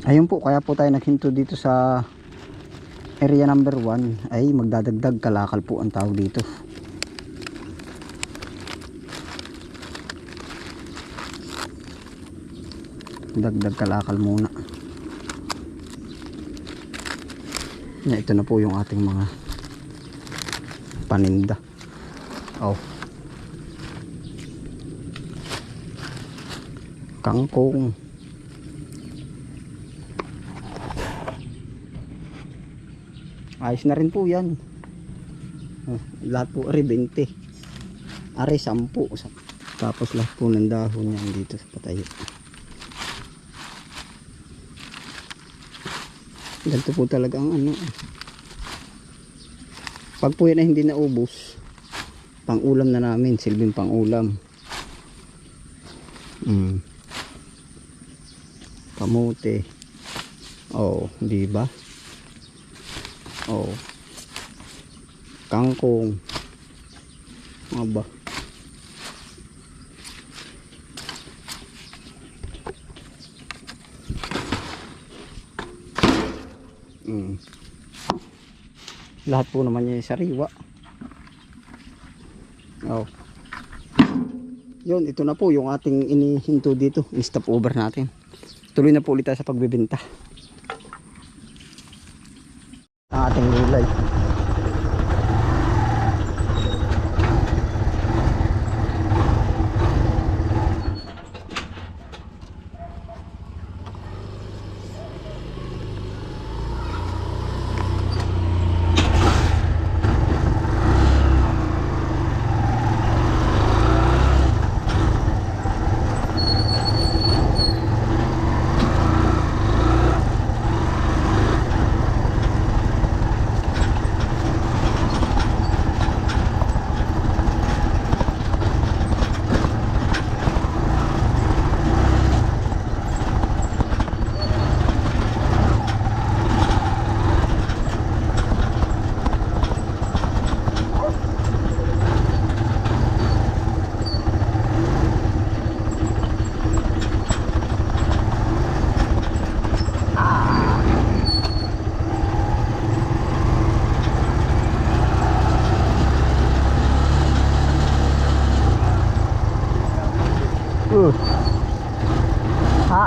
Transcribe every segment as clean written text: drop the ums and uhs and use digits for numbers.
Ayun po, kaya po tayo naghinto dito sa area number 1 ay magdadagdag kalakal po ang tawag dito. Dagdag kalakal muna. Ito na po yung ating mga paninda. Oh. Kangkong. Ayos na rin po yan. Oh, lahat po ari 20. Ari 10. Tapos lahat po ng dahon yan dito sa patayo. Ganito po talaga ang ano. Pag po yan ay hindi naubos, pang ulam na namin, silbing pang ulam. Kamote. Oh, di ba? Oh. Kangkong. Aba. Lahat po naman niya sariwa. Oh. Yun, ito na po yung ating inihinto dito. I-stop over natin. Tuloy na po ulit tayo sa pagbebenta. Ang ating gulay.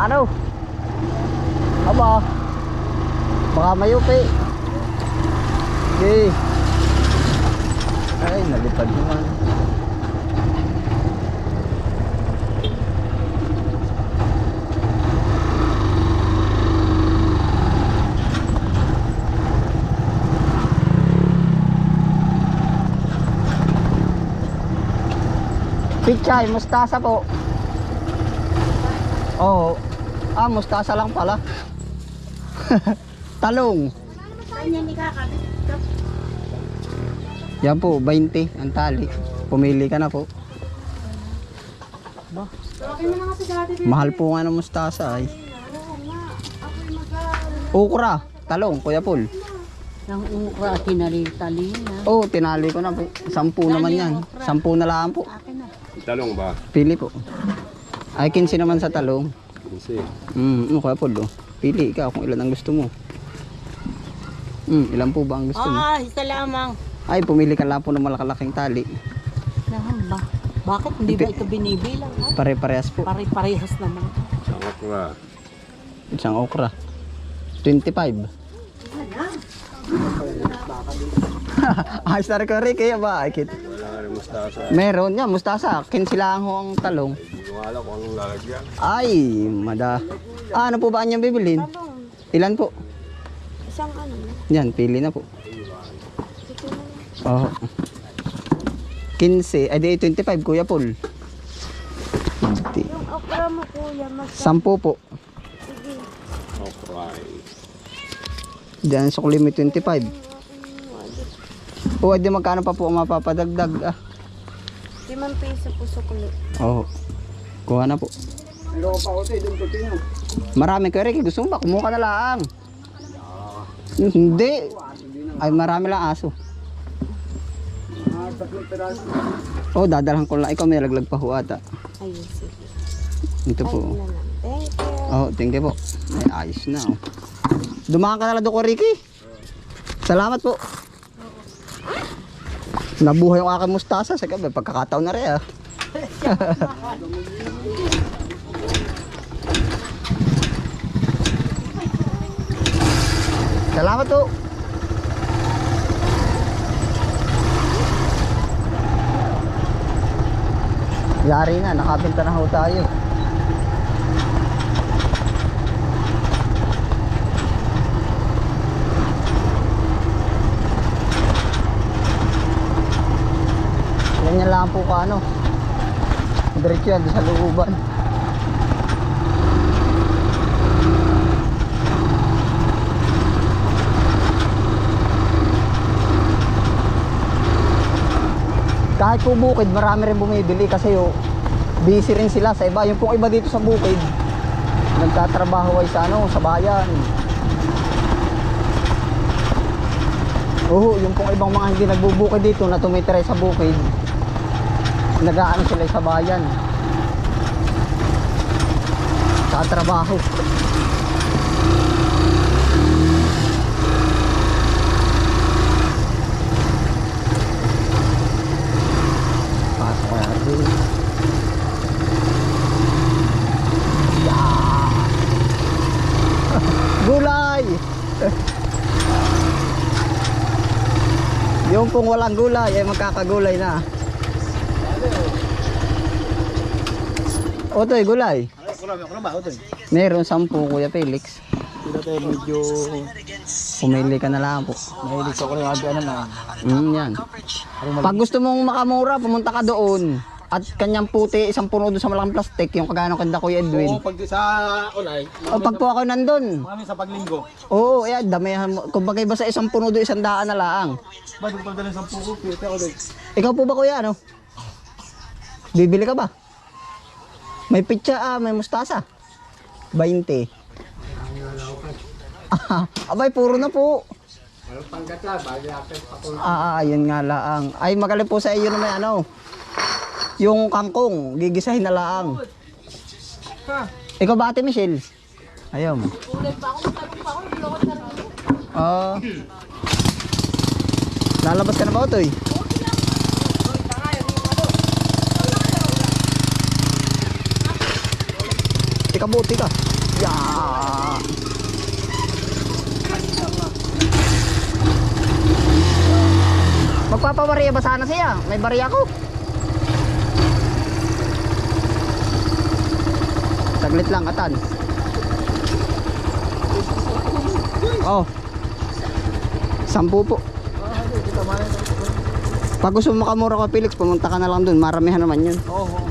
Ano? Aba. Baka mayupi. Okay. Ay, nalipad naman. Pichay, mustasa po. Oo. Mustasa lang pala. Talong. Yan po, 20 ang tali. Pumili ka na po. Ba? Mahal po nga ng mustasa ay. Ukra, talong, Kuya Paul. Ang ukra, tinali-tali na. Oo, tinali ko na po. 10 naman yan. 10 na lang po. Talong ba? Pili po. Ay, 15 naman sa talong. 15. Kuya Paul, oh. Pili ka kung ilan ang gusto mo. Ilan po ba ang gusto mo? Isa lamang. Ay, pumili ka lang po ng malakalaking tali. Nahan ba? Bakit hindi ba ito binibilang? Pare-parehas po. Pare-parehas naman. Isang okra. Isang okra. 25. Ayos na rin ko rin, kaya ba? Wala nga rin mustasa. Meron niya, mustasa. 15 lang ho ang talong. Hindi ko alam kung anong lalagyan. Ay, ano po ba ang bibilin? Ilan po? Isang ano? Yan, pili na po. Oh. 15, ay di 25, Kuya Paul. Yung okra mo kuya, 10 po. sige. Okra. Diyan sa kulimi 25. O, di magkano pa po ang mapapadagdag? 5 piso po sukli. Oo. Kuha na po. Marami kayo rin. Gusto mo ba? Kumuha ka na lang. Hindi. Ay, marami lang aso. Oh, dadalhan ko lang. Ikaw may laglag pa ho ata. Ayun, sige. Ito po. Ayun na lang. Thank you. Oh, thank you po. Ay, ayos na. Oh. Dumaan ka na lang doon ko, Ricky. Salamat po. Nabuhay yung aking mustasa. Sa gabi, pagkakataon na rin ah. Salamat po. Yari na, nakabenta na ho tayo. Ganyan lang po ka ano. Diretso yan sa looban. Kahit po bukid, marami rin bumibili kasi busy rin sila sa iba. Yung pong iba dito sa bukid, nagtatrabaho ay sa ano, sa bayan. Oo, yung pong ibang mga hindi nagbubukid dito na tumitira sa bukid, nag-aano sila sa bayan. Sa trabaho. Gulay. Yung kung walang gulay ay magkakagulay na. Otoy, gulay. Meron 10 Kuya Felix. Medyo Pumili ka na lang po. mahilig ako ng ano na. Yan. Pag gusto mong makamura, pumunta ka doon. At kanyang puti, isang puno doon sa malaking plastic, yung kagano kanda Kuya Edwin. Oo, pag sa ulay, O pag po ako nandun. kami sa paglinggo. Oo, ayan, damihan mo. Kung bagay ba sa isang puno doon, 100 na laang. Ba't ko pagdala sa puko, pita ako doon. Ikaw po ba Kuya, ano? Bibili ka ba? May pitsa, may mustasa. 20. Abay, puro na po. Ayun nga laang. Ay, magaling po sa iyo na may ano. Yung kangkong, gigisahin na laang. Ikaw ba Ate Michelle? Ayaw mo. Lalabas ka na ba Otoy? Ikabuti ka. Yeah. Magpapabariya ba sana siya? May bariya ko. Saglit lang, atan. Oh. 10 po. Pag gusto mo makamura ka Felix, pumunta ka na lang dun. Maramihan naman yun. Oo.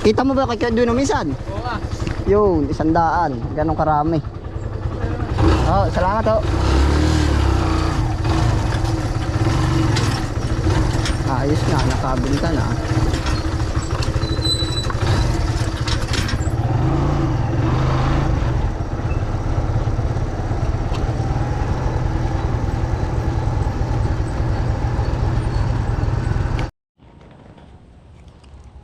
Kita mo ba kay Edwin minsan? Oo nga. Yun, 100. Ganong karami. Oh, salamat ho. Ayos na, nakabinta na.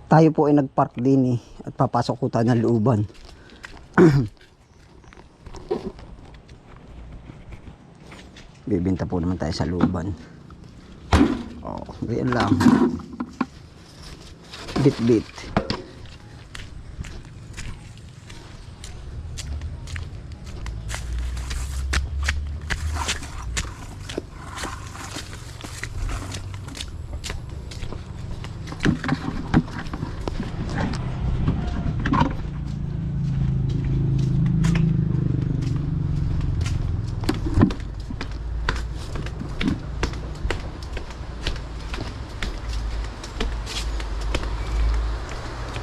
Tayo po ay nagpark din at papasok po tayo ng looban. Bibenta po naman tayo sa looban. Oh, ganyan lang. Bit.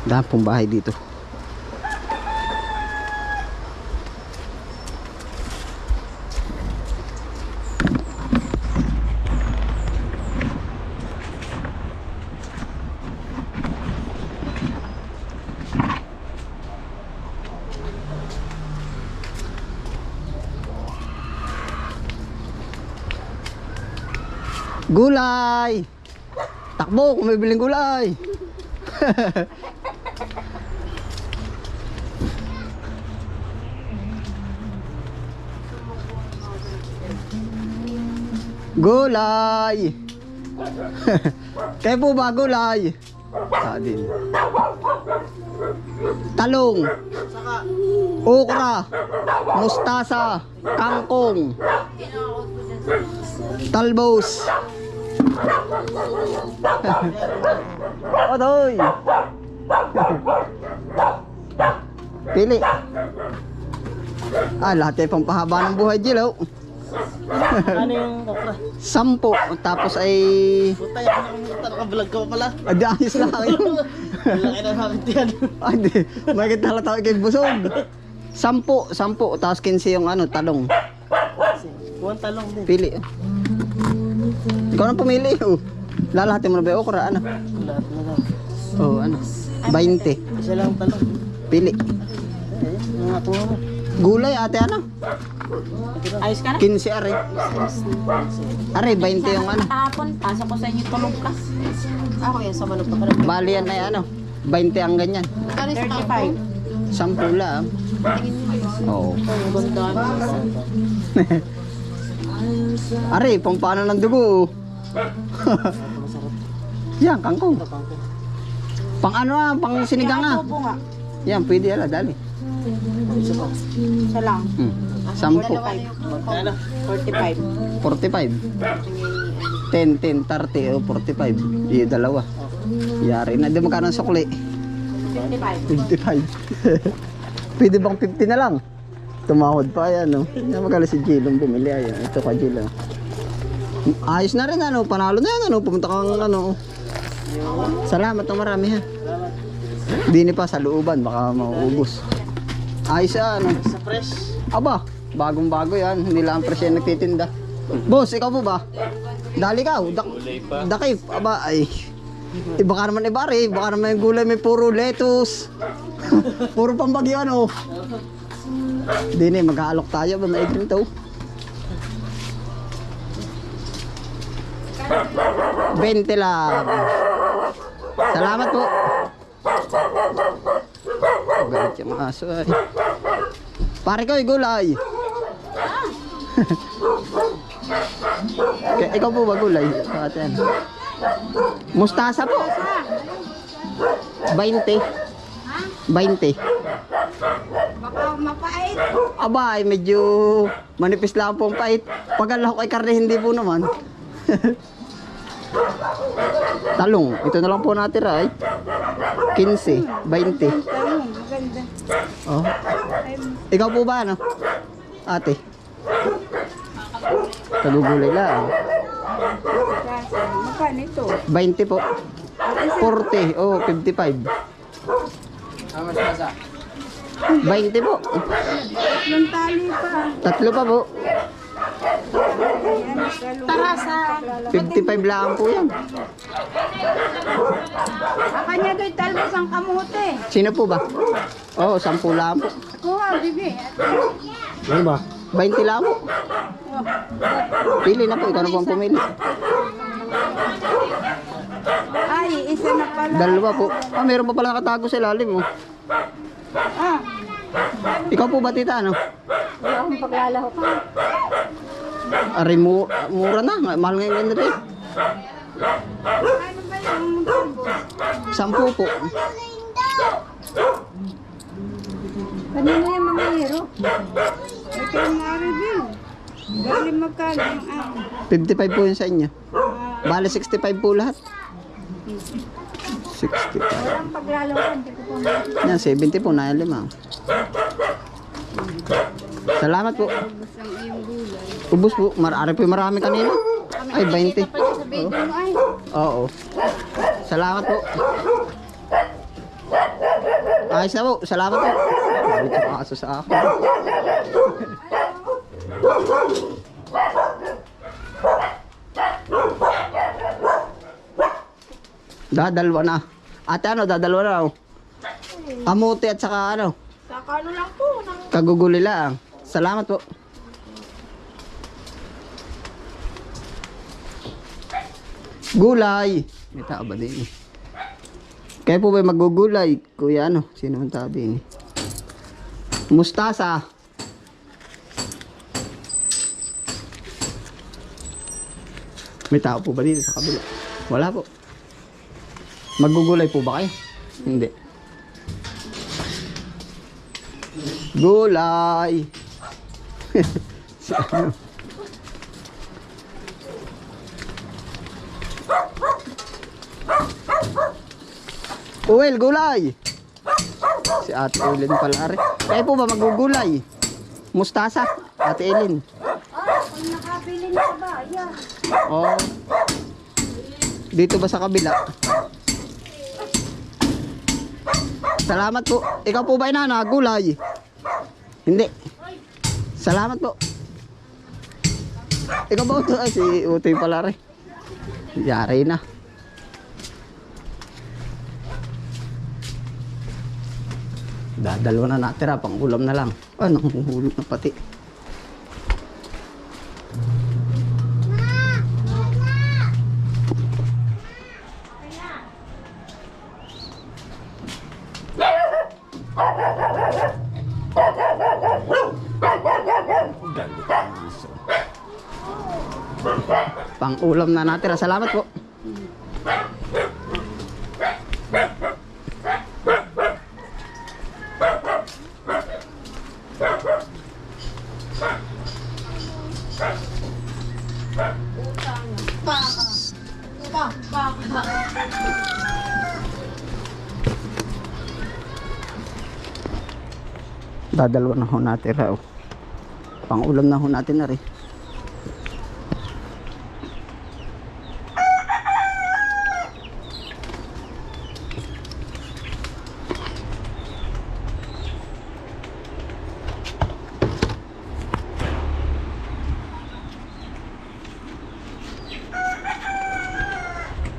Dahil pong bahay dito. Gulay! Takbo kung may biling gulay! Gulay! Kayo po ba gulay? Sa din. Talong. Okra. Mustasa. Kangkong. Talbos. Otoy. Pili. Lahat ay pampahaba ng buhay, Jilaw. Ano yung okra? 10. Tapos ay... Puta, naka-vlog ka pa pala. Adi, ayos lang yun. Laki na namin yan. Adi, may kita halata kay busog. 10. Tapos 15 yung ano, talong. Buwan talong din. Pili. Ikaw na pumili. Lalahatin mo na ba yung okra? Ano? Lahat na lang. Ano? 20. Isa lang talong. Pili. Mga kuha mo. Gulay ate ano? Ayos ka na? 15 are. Are 20 yung ano. Kahapon, pasok ko sa inyo tulog ka. Ako yan, sa manok pa rin. Bali yan ay ano. 20 ang ganyan. 35. 10 lang. Oo. Ang ganda. Are, pampano ng dugo. Yan, kangkong. Pang ano pang sinigang Tubo nga. Yan, pwede ala, dali. Isa lang. 10. 45. 45. 10, 30 o 45. Iyo dalawa. Yari na. Di magkano ang sukli? 55. 55. Pwede bang 50 na lang? Tumawad pa yan, no? Yan magkano si Jilong bumili. Ayan, ito ka Jilong. Ayos na rin, ano? Panalo na yan, ano? Pumunta kang, ano? Salamat ng marami, ha? Dini pa sa looban, baka mauubos. Ayos ano? Sa fresh. Aba, bagong-bago yan. Hindi lang fresh yan nagtitinda. Boss, ikaw po ba? Dali ka. Dakip. Aba, ay. Baka naman ibari. Baka naman yung gulay may puro lettuce. Puro pambagyo ano. Dini, mag-aalok tayo. Ba maiging to? 20 lang. Salamat po. Galit yung aso ay. Pare ko, gulay. Ikaw po ba gulay? Ate, ano? Mustasa po. 20. 20. Baka mapait. Aba, ay medyo manipis lang po ang pait. Pag ang lahok ay karne, hindi po naman. Talong, ito na lang po natira ay. 15, 20. Talong, maganda. Oh. Ikaw po ba ano? Ate. Kagugulay lang. Magkano ito? 20 po. 40, oh, 55. 20 po. Tatlong tali pa. Tatlo pa po. Tarasa. 55 lang po yan. Kanya do'y talbos ang kamote. Sino po ba? Oh, 10 lang po. Kuha, bibi. Ano ba? 20 lang po. Pili na po, ikaw na po ang pumili. Ay, isa na pala. Dalawa po. Meron pa pala nakatago sa ilalim, oh. Ah, Ikaw po ba, tita, ano? wala akong paglalahok. Ari mo, mura na. Mahal ngayon rin. Ano ba yung talbos? 10 po. Kanina yung mga hero. Ito yung ma-review. Bali magkano yung ano. 55 po yun sa inyo. Bale 65 po lahat. 65. Walang paglalahok. Hindi ko pa makikita. Yan, 70 po na 5. Salamat po. Ang iyong gulay. Ubus po. Ari po yung marami kanina. Ay, 20. Ano ay? Oo. Salamat po. Ayos na po. Salamat po. Balik ang aso sa akin. Dadalwa na. Ate ano, dadalwa na. Oh. Amote at saka ano. Saka ano lang po. Kaguguli lang. Salamat po. Gulay. May tao ba din eh? Kaya po ba magugulay? Kuya ano? Sino ang tabi eh? Mustasa. May tao po ba dito sa kabila? Wala po. Magugulay po ba kayo? Hindi. Gulay! Si ano? Uwel, gulay! Si Ate Ellen pala rin. Kayo po ba magugulay? Mustasa, Ate Ellen. Kung nakabili na ba, yan. Oh. Dito ba sa kabila? Salamat po. Ikaw po ba inana? Gulay? Hindi. Salamat po. Ikaw ba ito? Ay, si Utoy pala rin. Yari na. Dadalawa na natira, pang ulam na lang. Ano, hulog na pati. Pang ulam na natira. Salamat po. Dadalawa na ho natira. Oh. Pang ulam na ho natin na rin.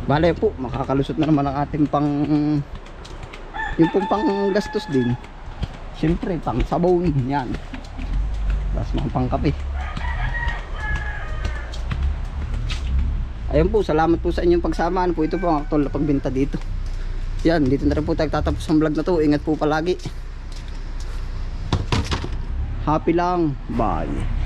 Bale po, makakalusot na naman ang ating pang yung pong pang gastos din. Siyempre, pang sabon yan. Tapos mga pang kape. Ayun po, salamat po sa inyong pagsama. Ano po, ito po ang actual na pagbenta dito. Yan, dito na rin po tayo tatapos ang vlog na to. Ingat po palagi. Happy lang. Bye.